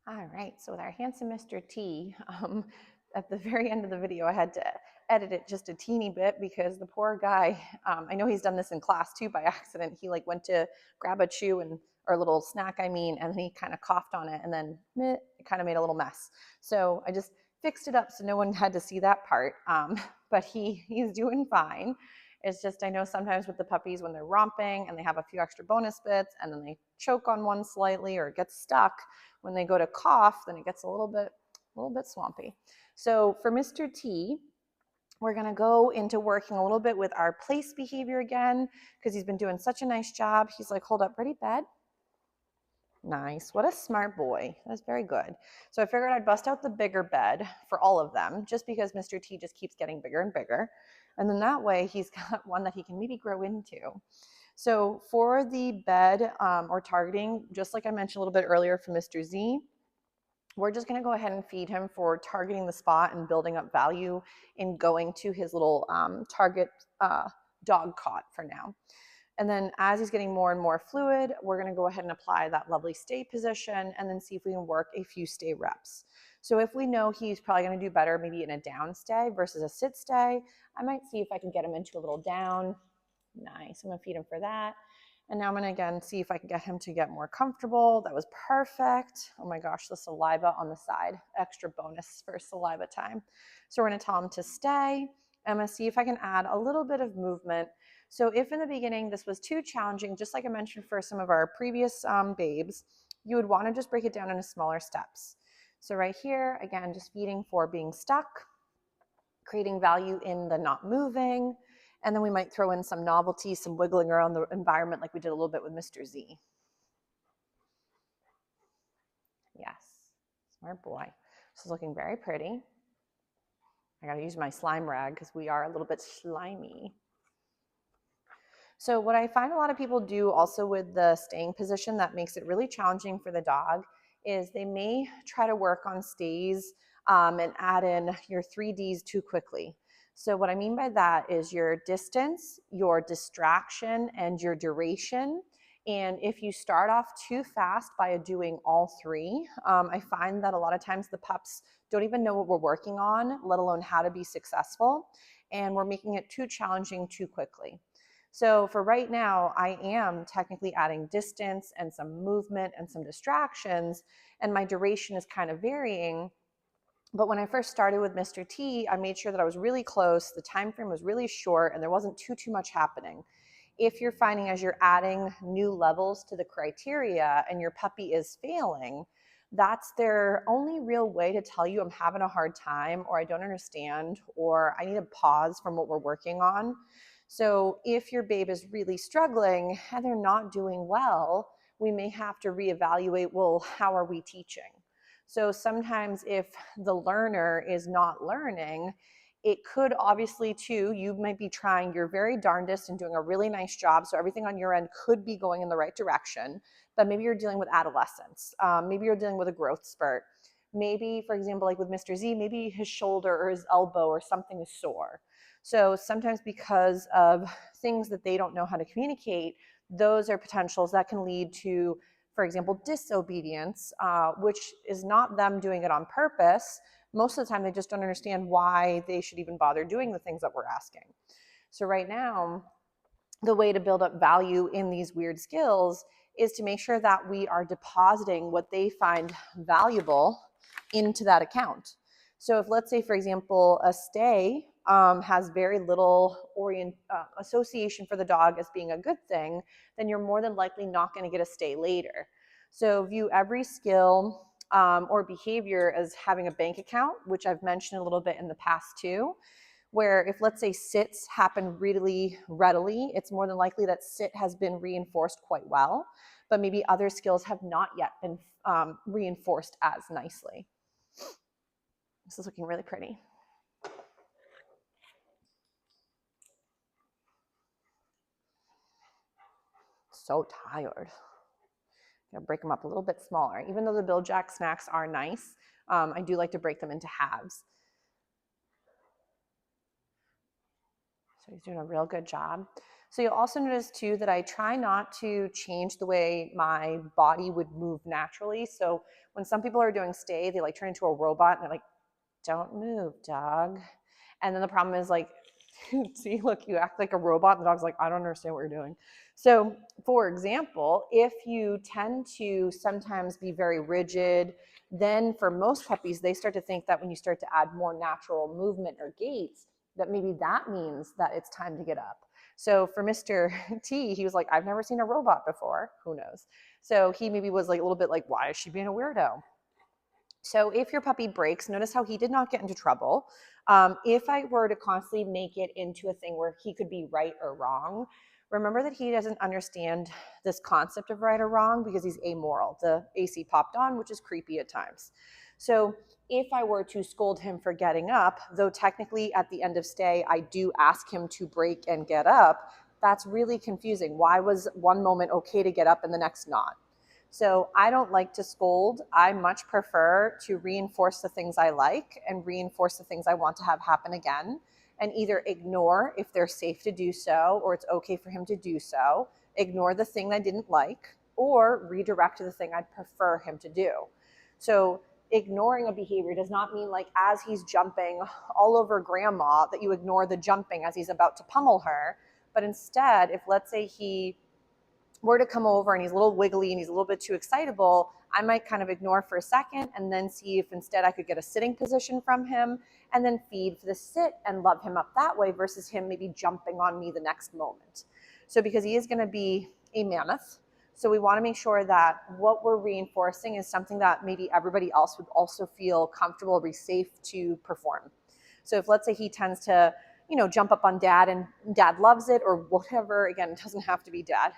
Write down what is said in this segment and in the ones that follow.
All right, so with our handsome Mr. T, at the very end of the video, I had to edit it just a teeny bit because the poor guy, I know he's done this in class too by accident. He like went to grab a chew or a little snack, and then he kind of coughed on it and then it kind of made a little mess. So I just fixed it up so no one had to see that part, but he's doing fine. It's just, I know sometimes with the puppies when they're romping and they have a few extra bonus bits and then they choke on one slightly or it gets stuck, when they go to cough, then it gets a little bit swampy. So for Mr. T, we're gonna go into working a little bit with our place behavior again, because he's been doing such a nice job. He's like, hold up, ready, bed? Nice, what a smart boy. That's very good. So I figured I'd bust out the bigger bed for all of them, just because Mr. T just keeps getting bigger and bigger. And then that way he's got one that he can maybe grow into. So for the bed or targeting, just like I mentioned a little bit earlier for Mr. Z, we're just gonna go ahead and feed him for targeting the spot and building up value in going to his little target dog cot for now. And then as he's getting more and more fluid, we're gonna go ahead and apply that lovely stay position and then see if we can work a few stay reps. So if we know he's probably gonna do better maybe in a down stay versus a sit stay, I might see if I can get him into a little down. Nice, I'm gonna feed him for that. And now I'm gonna again see if I can get him to get more comfortable. That was perfect. Oh my gosh, the saliva on the side, extra bonus for saliva time. So we're gonna tell him to stay. I'm gonna see if I can add a little bit of movement. So if in the beginning this was too challenging, just like I mentioned for some of our previous babes, you would wanna just break it down into smaller steps. So right here, again, just feeding for being stuck, creating value in the not moving, and then we might throw in some novelty, some wiggling around the environment like we did a little bit with Mr. Z. Yes, smart boy. This is looking very pretty. I gotta use my slime rag because we are a little bit slimy. So what I find a lot of people do also with the staying position that makes it really challenging for the dog is they may try to work on stays and add in your 3Ds too quickly. So what I mean by that is your distance, your distraction, and your duration. And if you start off too fast by doing all three, I find that a lot of times the pups don't even know what we're working on, let alone how to be successful. And we're making it too challenging too quickly. So for right now, I am technically adding distance and some movement and some distractions, and my duration is kind of varying. But when I first started with Mr. T, I made sure that I was really close, the time frame was really short, and there wasn't too much happening. If you're finding as you're adding new levels to the criteria and your puppy is failing, that's their only real way to tell you I'm having a hard time, or I don't understand, or I need a pause from what we're working on. So if your babe is really struggling and they're not doing well, we may have to reevaluate, well, how are we teaching? So sometimes if the learner is not learning, it could obviously too, you might be trying your very darndest and doing a really nice job. So everything on your end could be going in the right direction, but maybe you're dealing with adolescence. Maybe you're dealing with a growth spurt. Maybe, for example, like with Mr. Z, maybe his shoulder or his elbow or something is sore. So sometimes because of things that they don't know how to communicate, those are potentials that can lead to, for example, disobedience, which is not them doing it on purpose. Most of the time, they just don't understand why they should even bother doing the things that we're asking. So right now, the way to build up value in these weird skills is to make sure that we are depositing what they find valuable into that account. So if, let's say, for example, a stay has very little association for the dog as being a good thing, then you're more than likely not going to get a stay later. So view every skill or behavior as having a bank account, which I've mentioned a little bit in the past too, where if, let's say, sits happen really readily, it's more than likely that sit has been reinforced quite well, but maybe other skills have not yet been reinforced as nicely. This is looking really pretty. So tired. Gonna break them up a little bit smaller. Even though the Bill Jack snacks are nice, I do like to break them into halves. So he's doing a real good job. So you'll also notice too that I try not to change the way my body would move naturally. So when some people are doing stay, they like turn into a robot and they're like, don't move, dog. And then the problem is like, see, look, you act like a robot. And the dog's like, I don't understand what you're doing. So for example, if you tend to sometimes be very rigid, then for most puppies, they start to think that when you start to add more natural movement or gaits, that maybe that means that it's time to get up. So for Mr. T, he was like, I've never seen a robot before. Who knows? So he maybe was like a little bit like, why is she being a weirdo? So if your puppy breaks, notice how he did not get into trouble. If I were to constantly make it into a thing where he could be right or wrong, remember that he doesn't understand this concept of right or wrong because he's amoral. The AC popped on, which is creepy at times. So if I were to scold him for getting up, though technically at the end of stay, I do ask him to break and get up, that's really confusing. Why was one moment okay to get up and the next not? So I don't like to scold. I much prefer to reinforce the things I like and reinforce the things I want to have happen again, and either ignore if they're safe to do so or it's okay for him to do so, ignore the thing I didn't like, or redirect to the thing I'd prefer him to do. So ignoring a behavior does not mean like as he's jumping all over grandma that you ignore the jumping as he's about to pummel her, but instead, if let's say he were to come over and he's a little wiggly and he's a little bit too excitable, I might kind of ignore for a second and then see if instead I could get a sitting position from him and then feed for the sit and love him up that way versus him maybe jumping on me the next moment. So because he is going to be a mammoth, so we want to make sure that what we're reinforcing is something that maybe everybody else would also feel comfortable or be safe to perform. So if let's say he tends to, jump up on dad and dad loves it or whatever, again, it doesn't have to be dad.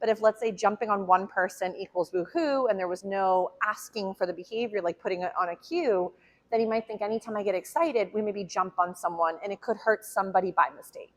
But if let's say jumping on one person equals woohoo and there was no asking for the behavior, like putting it on a cue, then he might think anytime I get excited, we maybe jump on someone and it could hurt somebody by mistake.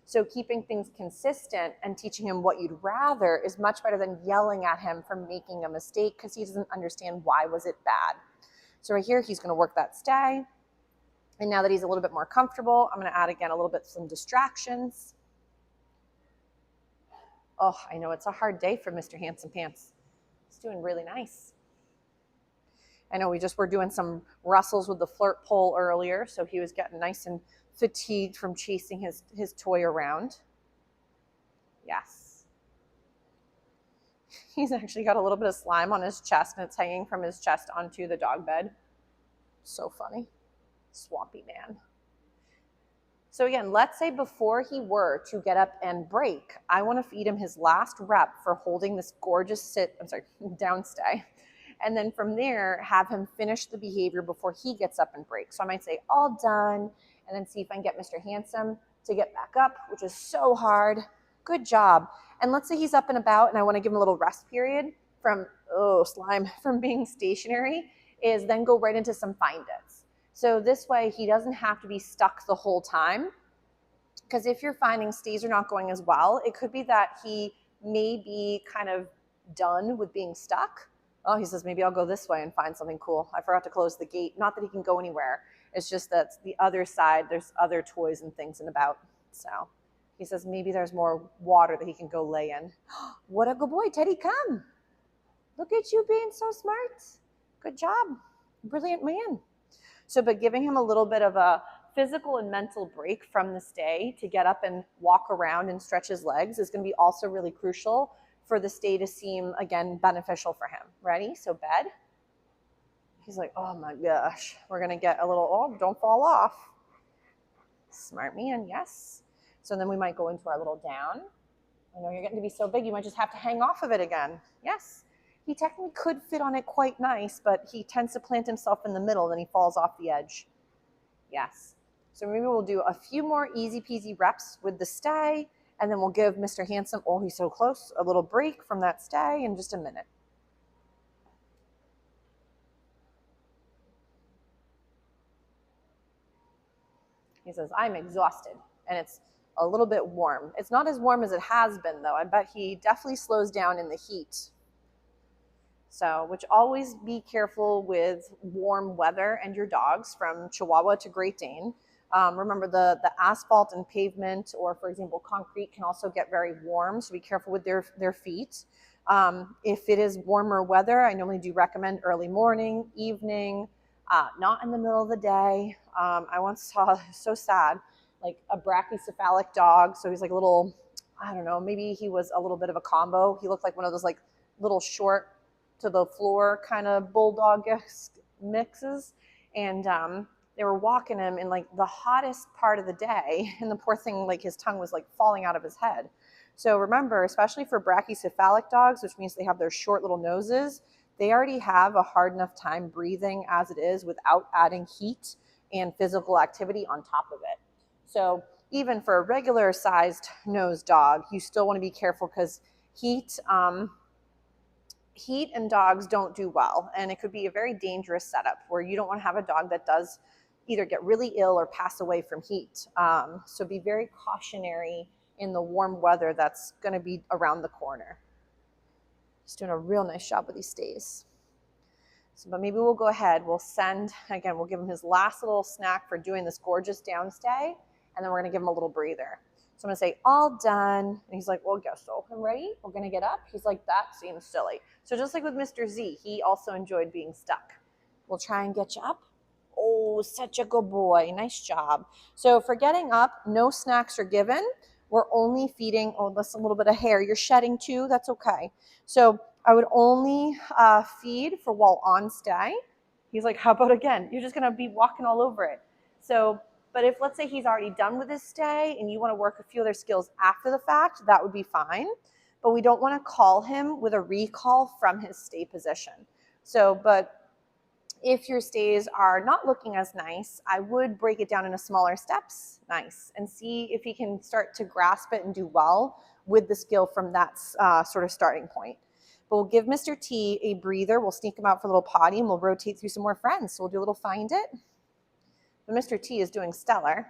So keeping things consistent and teaching him what you'd rather is much better than yelling at him for making a mistake because he doesn't understand why was it bad. So right here, he's going to work that stay. And now that he's a little bit more comfortable, I'm going to add again a little bit some distractions. Oh, I know it's a hard day for Mr. Handsome Pants. He's doing really nice. I know we just were doing some wrestles with the flirt pole earlier, so he was getting nice and fatigued from chasing his toy around. Yes. He's actually got a little bit of slime on his chest, and it's hanging from his chest onto the dog bed. So funny. Swampy man. So again, let's say before he were to get up and break, I want to feed him his last rep for holding this gorgeous down stay. And then from there, have him finish the behavior before he gets up and breaks. So I might say, all done, and then see if I can get Mr. Handsome to get back up, which is so hard. Good job. And let's say he's up and about and I want to give him a little rest period from, slime, from being stationary, is then go right into some find its. So this way he doesn't have to be stuck the whole time. Because if you're finding stays are not going as well, it could be that he may be kind of done with being stuck. Oh, he says, maybe I'll go this way and find something cool. I forgot to close the gate. Not that he can go anywhere. It's just that the other side, there's other toys and things in about. So he says, maybe there's more water that he can go lay in. What a good boy, Teddy, come. Look at you being so smart. Good job. Brilliant man. So, but giving him a little bit of a physical and mental break from the stay to get up and walk around and stretch his legs is going to be also really crucial for the stay to seem, again, beneficial for him. Ready? So bed. He's like, oh my gosh, we're going to get a little, don't fall off. Smart man, yes. So then we might go into our little down. I know you're getting to be so big, you might just have to hang off of it again. Yes. He technically could fit on it quite nice, but he tends to plant himself in the middle, then he falls off the edge. Yes. So maybe we'll do a few more easy peasy reps with the stay, and then we'll give Mr. Handsome, oh, he's so close, a little break from that stay in just a minute. He says, I'm exhausted, and it's a little bit warm. It's not as warm as it has been, though. I bet he definitely slows down in the heat. So, which always be careful with warm weather and your dogs from Chihuahua to Great Dane. Remember the asphalt and pavement, or for example, concrete, can also get very warm. So be careful with their feet. If it is warmer weather, I normally do recommend early morning, evening, not in the middle of the day. I once saw, so sad, like a brachycephalic dog. So he's like a little, I don't know, maybe he was a little bit of a combo. He looked like one of those like little short to the floor kind of bulldog mixes. And they were walking him in like the hottest part of the day. And the poor thing, like his tongue was like falling out of his head. So remember, especially for brachycephalic dogs, which means they have their short little noses, they already have a hard enough time breathing as it is without adding heat and physical activity on top of it. So even for a regular sized nosed dog, you still want to be careful because heat and dogs don't do well. And it could be a very dangerous setup where you don't want to have a dog that does either get really ill or pass away from heat. So be very cautionary in the warm weather that's going to be around the corner. Just doing a real nice job with these stays. So, but maybe we'll go ahead. We'll send, again, we'll give him his last little snack for doing this gorgeous downstay, and then we're going to give him a little breather. So I'm going to say, all done. And he's like, well, guess so. I'm ready. We're going to get up. He's like, that seems silly. So just like with Mr. Z, he also enjoyed being stuck. We'll try and get you up. Oh, such a good boy. Nice job. So for getting up, no snacks are given. We're only feeding, oh, that's a little bit of hair. You're shedding too. That's okay. So I would only feed for while on stay. He's like, how about again? You're just going to be walking all over it. So, but if let's say he's already done with his stay and you want to work a few other skills after the fact, that would be fine. But we don't want to call him with a recall from his stay position. So, but if your stays are not looking as nice, I would break it down into smaller steps, and see if he can start to grasp it and do well with the skill from that sort of starting point. But we'll give Mr. T a breather. We'll sneak him out for a little potty and we'll rotate through some more friends. So we'll do a little find it. But Mr. T is doing stellar.